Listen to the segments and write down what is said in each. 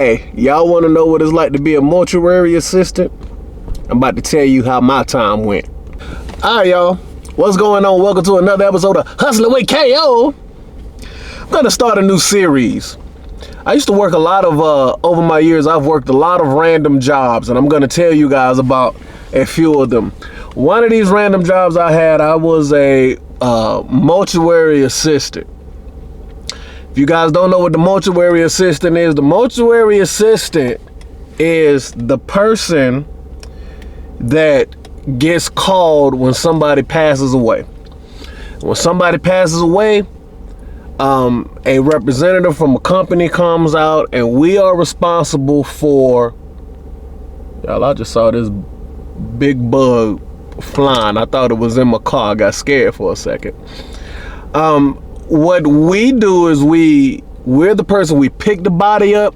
Hey, y'all want to know what it's like to be a mortuary assistant? I'm about to tell you how my time went. All right, y'all. What's going on? Welcome to another episode of Hustling with KO. I'm going to start a new series. I used to work a lot of, over my years, I've worked a lot of random jobs, and I'm going to tell you guys about a few of them. One of these random jobs I had, I was a mortuary assistant. If you guys don't know what the mortuary assistant is, the mortuary assistant is the person that gets called when somebody passes away. When somebody passes away, a representative from a company comes out, and we are responsible for, y'all, I just saw this big bug flying. I thought it was in my car. I got scared for a second. What we do is we're the person, we pick the body up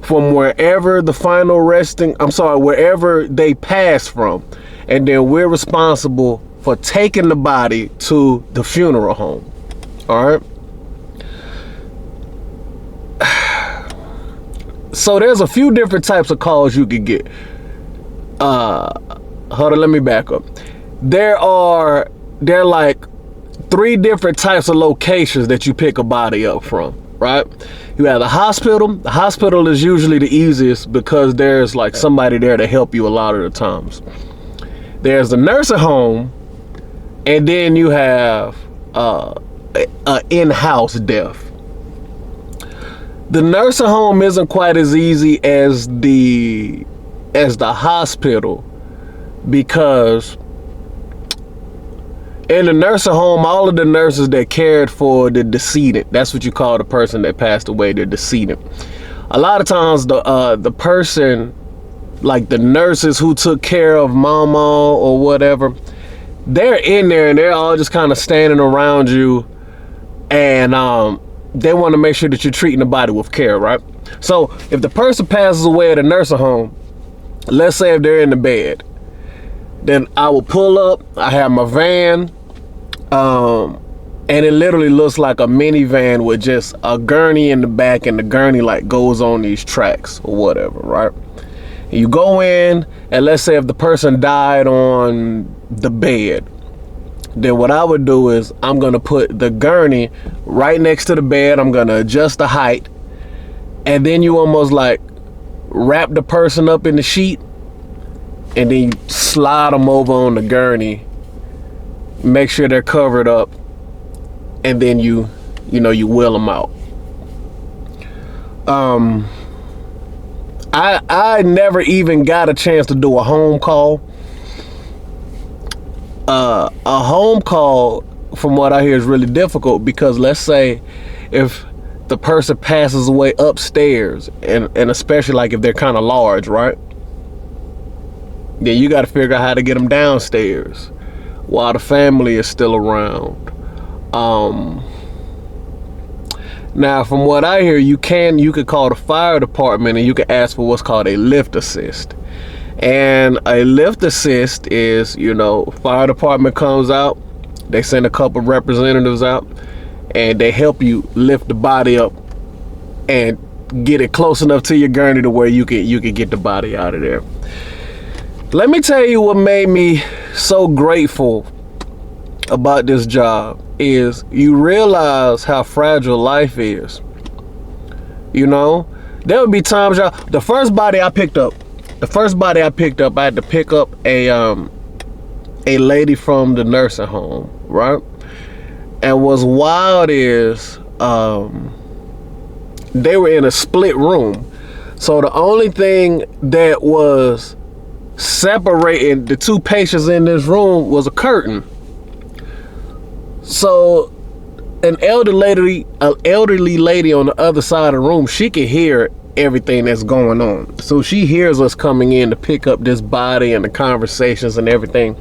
from wherever the final wherever they pass from. And then we're responsible for taking the body to the funeral home. All right. So there's a few different types of calls you could get. Hold on, let me back up. There are like 3 different types of locations that you pick a body up from, right? You have the hospital. The hospital is usually the easiest because there's like somebody there to help you a lot of the times. There's the nursing home, and then you have a in-house death. The nursing home isn't quite as easy as the hospital, because in the nursing home, all of the nurses that cared for the decedent, that's what you call the person that passed away, the decedent. A lot of times the person, like the nurses who took care of mama or whatever, they're in there and they're all just kind of standing around you, and they want to make sure that you're treating the body with care, right? So if the person passes away at a nursing home, let's say if they're in the bed, then I will pull up, I have my van, and it literally looks like a minivan with just a gurney in the back, and the gurney like goes on these tracks or whatever, right? And you go in, and let's say if the person died on the bed, then what I would do is I'm gonna put the gurney right next to the bed. I'm gonna adjust the height, and then you almost like wrap the person up in the sheet, and then you slide them over on the gurney, make sure they're covered up, and then you wheel them out. I never even got a chance to do a home call. A home call, from what I hear, is really difficult because let's say if the person passes away upstairs, and especially like if they're kind of large, right? Then you got to figure out how to get them downstairs while the family is still around. Now, from what I hear, you could call the fire department and you can ask for what's called a lift assist. And a lift assist is, fire department comes out, they send a couple representatives out, and they help you lift the body up and get it close enough to your gurney to where you can get the body out of there. Let me tell you what made me so grateful about this job is you realize how fragile life is. There would be times, y'all, the first body I picked up, I had to pick up a lady from the nursing home, right? And what's wild is they were in a split room. So the only thing that was separating the 2 patients in this room was a curtain. So an elderly lady on the other side of the room, she could hear everything that's going on. So she hears us coming in to pick up this body and the conversations and everything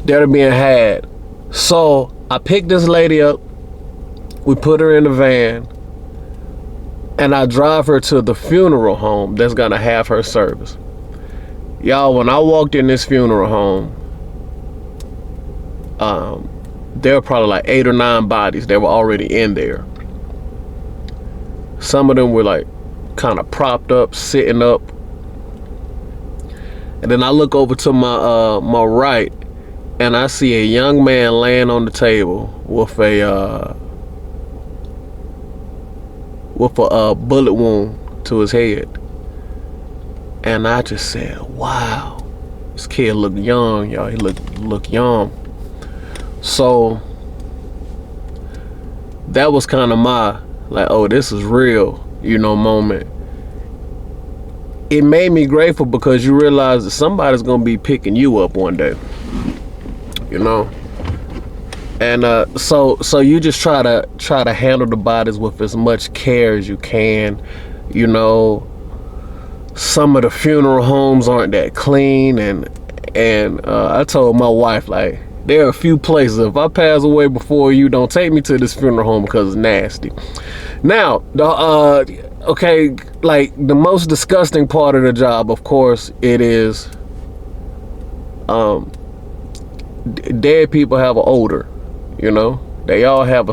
that are being had. So I picked this lady up, we put her in the van, and I drive her to the funeral home that's gonna have her service. Y'all, when I walked in this funeral home, there were probably like 8 or 9 bodies that were already in there. Some of them were like kind of propped up, sitting up. And then I look over to my right, and I see a young man laying on the table with a bullet wound to his head. And I just said, wow, this kid looked young, y'all. He looked young. So that was kind of my, like, oh, this is real, moment. It made me grateful because you realize that somebody's gonna be picking you up one day, and so you just try to handle the bodies with as much care as you can. Some of the funeral homes aren't that clean, and I told my wife, like, there are a few places, if I pass away before you, don't take me to this funeral home because it's nasty. Now, okay, like, the most disgusting part of the job, of course, it is dead people have an odor. They all have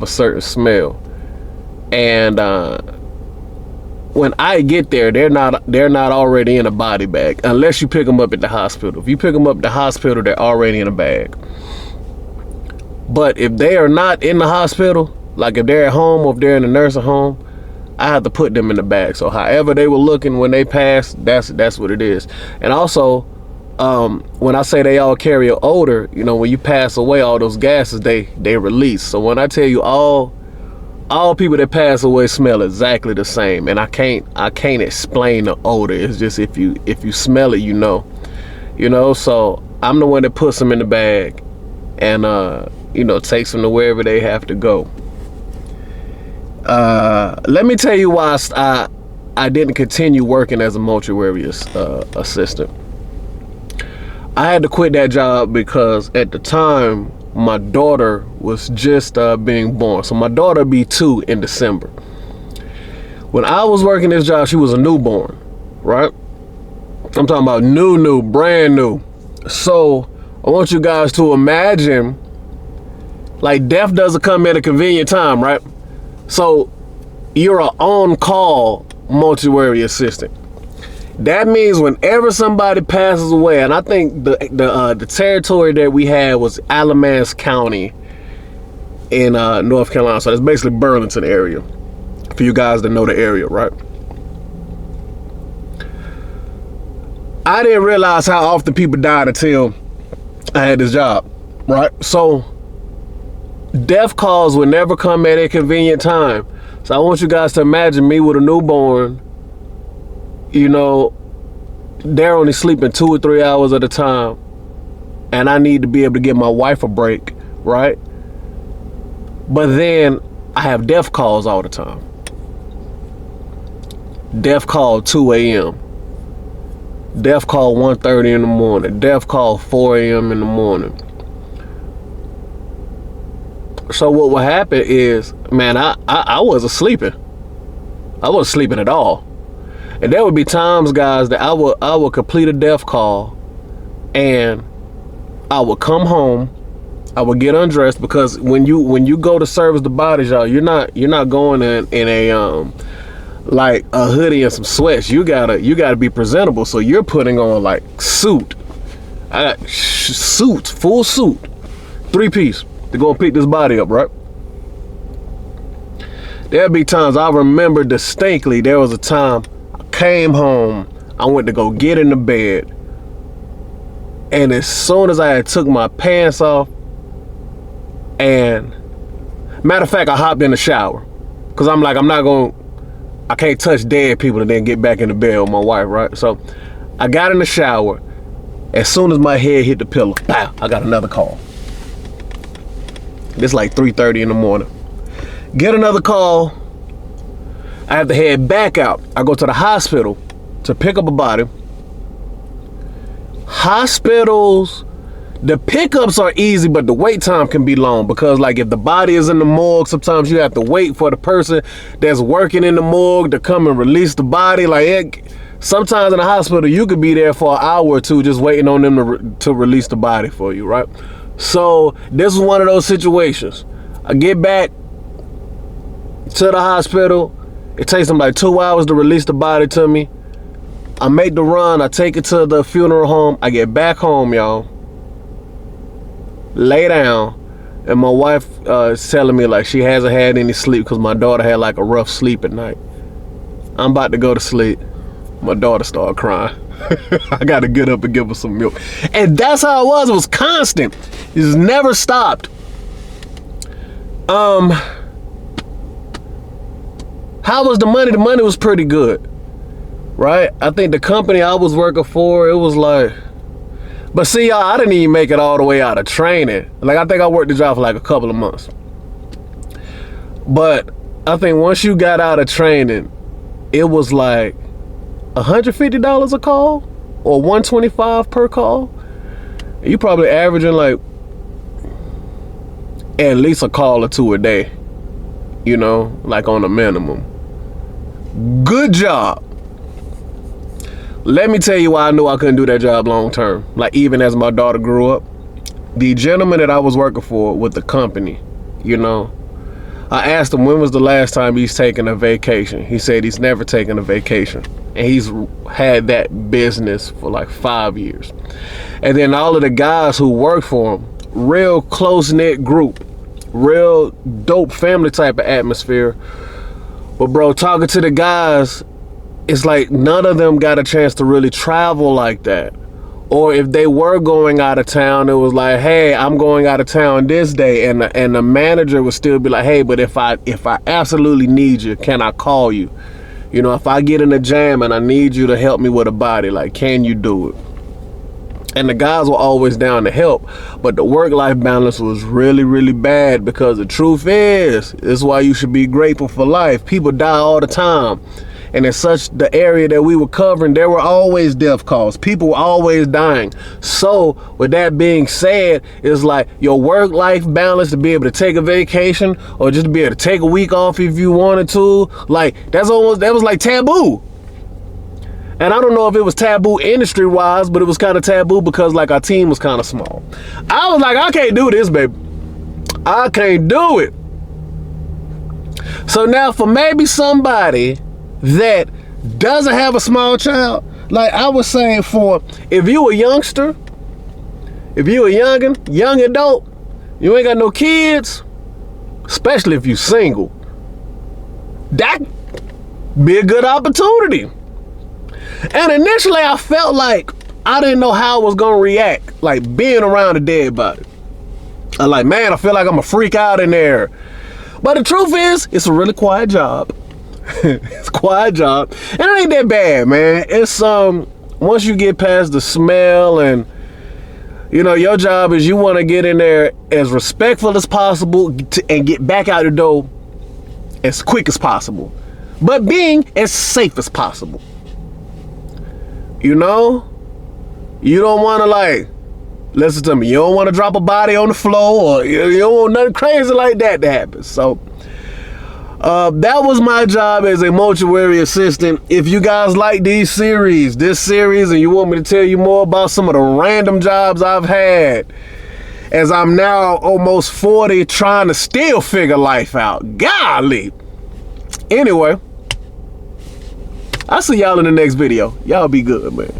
a certain smell, and when I get there, they're not already in a body bag unless you pick them up at the hospital. If you pick them up at the hospital, they're already in a bag. But if they are not in the hospital, like if they're at home or if they're in a nursing home, I have to put them in the bag. So however they were looking when they passed, that's what it is. And also, when I say they all carry an odor, when you pass away, all those gases they release. So when I tell you all people that pass away smell exactly the same, and I can't explain the odor. It's just if you smell it, So I'm the one that puts them in the bag, and takes them to wherever they have to go. Let me tell you why I didn't continue working as a mortuary assistant. I had to quit that job because at the time my daughter was just being born. So my daughter be 2 in December. When I was working this job, she was a newborn, right? I'm talking about new, brand new. So I want you guys to imagine, like, death doesn't come at a convenient time, right? So you're an on-call mortuary assistant. That means whenever somebody passes away, and I think the territory that we had was Alamance County in North Carolina. So that's basically Burlington area, for you guys that know the area, right? I didn't realize how often people died until I had this job, right? So death calls would never come at a convenient time. So I want you guys to imagine me with a newborn. They're only sleeping 2 or 3 hours at a time, and I need to be able to give my wife a break, right? But then I have death calls all the time. Death call 2 a.m. Death call 1:30 in the morning. Death call 4 a.m. in the morning. So what would happen is, man, I wasn't sleeping. I wasn't sleeping at all. And there would be times, guys, that I would complete a death call, and I would come home. I would get undressed, because when you go to service the bodies, y'all, you're not going in a like a hoodie and some sweats. You gotta be presentable. So you're putting on like suit. I got suit, full suit, 3-piece to go and pick this body up, right? There'd be times, I remember distinctly, there was a time I came home, I went to go get in the bed, and as soon as I had took my pants off, and matter of fact, I hopped in the shower, because I'm like, I can't touch dead people and then get back in the bed with my wife, right? So I got in the shower. As soon as my head hit the pillow, pow, I got another call. It's like 3:30 in the morning. Get another call. I have to head back out. I go to the hospital to pick up a body. Hospitals, the pickups are easy, but the wait time can be long, because like if the body is in the morgue, sometimes you have to wait for the person that's working in the morgue to come and release the body. Sometimes in the hospital, you could be there for an hour or two just waiting on them to release the body for you, right? So this is one of those situations. I get back to the hospital, It takes them like 2 hours to release the body to me. I make the run, I take it to the funeral home. I get back home, y'all. Lay down. And my wife is telling me like she hasn't had any sleep because my daughter had like a rough sleep at night. I'm about to go to sleep. My daughter started crying. I got to get up and give her some milk. And that's how it was. It was constant. It just never stopped. How was the money? The money was pretty good. Right? I think the company I was working for, it was like... But see, y'all, I didn't even make it all the way out of training. Like, I think I worked the job for like a couple of months. But I think once you got out of training, it was like $150 a call or $125 per call. You probably averaging like at least a call or two a day, you know, like on a minimum. Good job. Let me tell you why I knew I couldn't do that job long term. Like, even as my daughter grew up, the gentleman that I was working for with the company, you know, I asked him when was the last time he's taken a vacation. He said he's never taken a vacation. And he's had that business for like 5 years. And then all of the guys who work for him, real close-knit group, real dope family type of atmosphere. But bro, talking to the guys, it's like none of them got a chance to really travel like that. Or if they were going out of town, it was like, hey, I'm going out of town this day. And the manager would still be like, hey, but if I absolutely need you, can I call you? You know, if I get in a jam and I need you to help me with a body, like, can you do it? And the guys were always down to help. But the work-life balance was really, really bad, because the truth is, this is why you should be grateful for life. People die all the time. And in such the area that we were covering, there were always death calls. People were always dying. So with that being said, it's like your work-life balance, to be able to take a vacation or just to be able to take a week off if you wanted to, like that was like taboo. And I don't know if it was taboo industry-wise, but it was kind of taboo because like our team was kind of small. I was like, I can't do this, baby. I can't do it. So now for maybe somebody that doesn't have a small child, like I was saying, for if you a youngster, if you a young adult, you ain't got no kids, especially if you single, that be a good opportunity. And initially I felt like I didn't know how I was gonna react, like being around a dead body. I'm like, man, I feel like I'm a freak out in there. But the truth is, it's a really quiet job. It's a quiet job, and it ain't that bad, man. It's once you get past the smell, and you know your job is you want to get in there as respectful as possible and get back out the door as quick as possible, but being as safe as possible. You know, you don't want to, like, listen to me, you don't want to drop a body on the floor, or you don't want nothing crazy like that to happen. So that was my job as a mortuary assistant. If you guys like this series, and you want me to tell you more about some of the random jobs I've had, as I'm now almost 40 trying to still figure life out. Golly. Anyway, I'll see y'all in the next video. Y'all be good, man.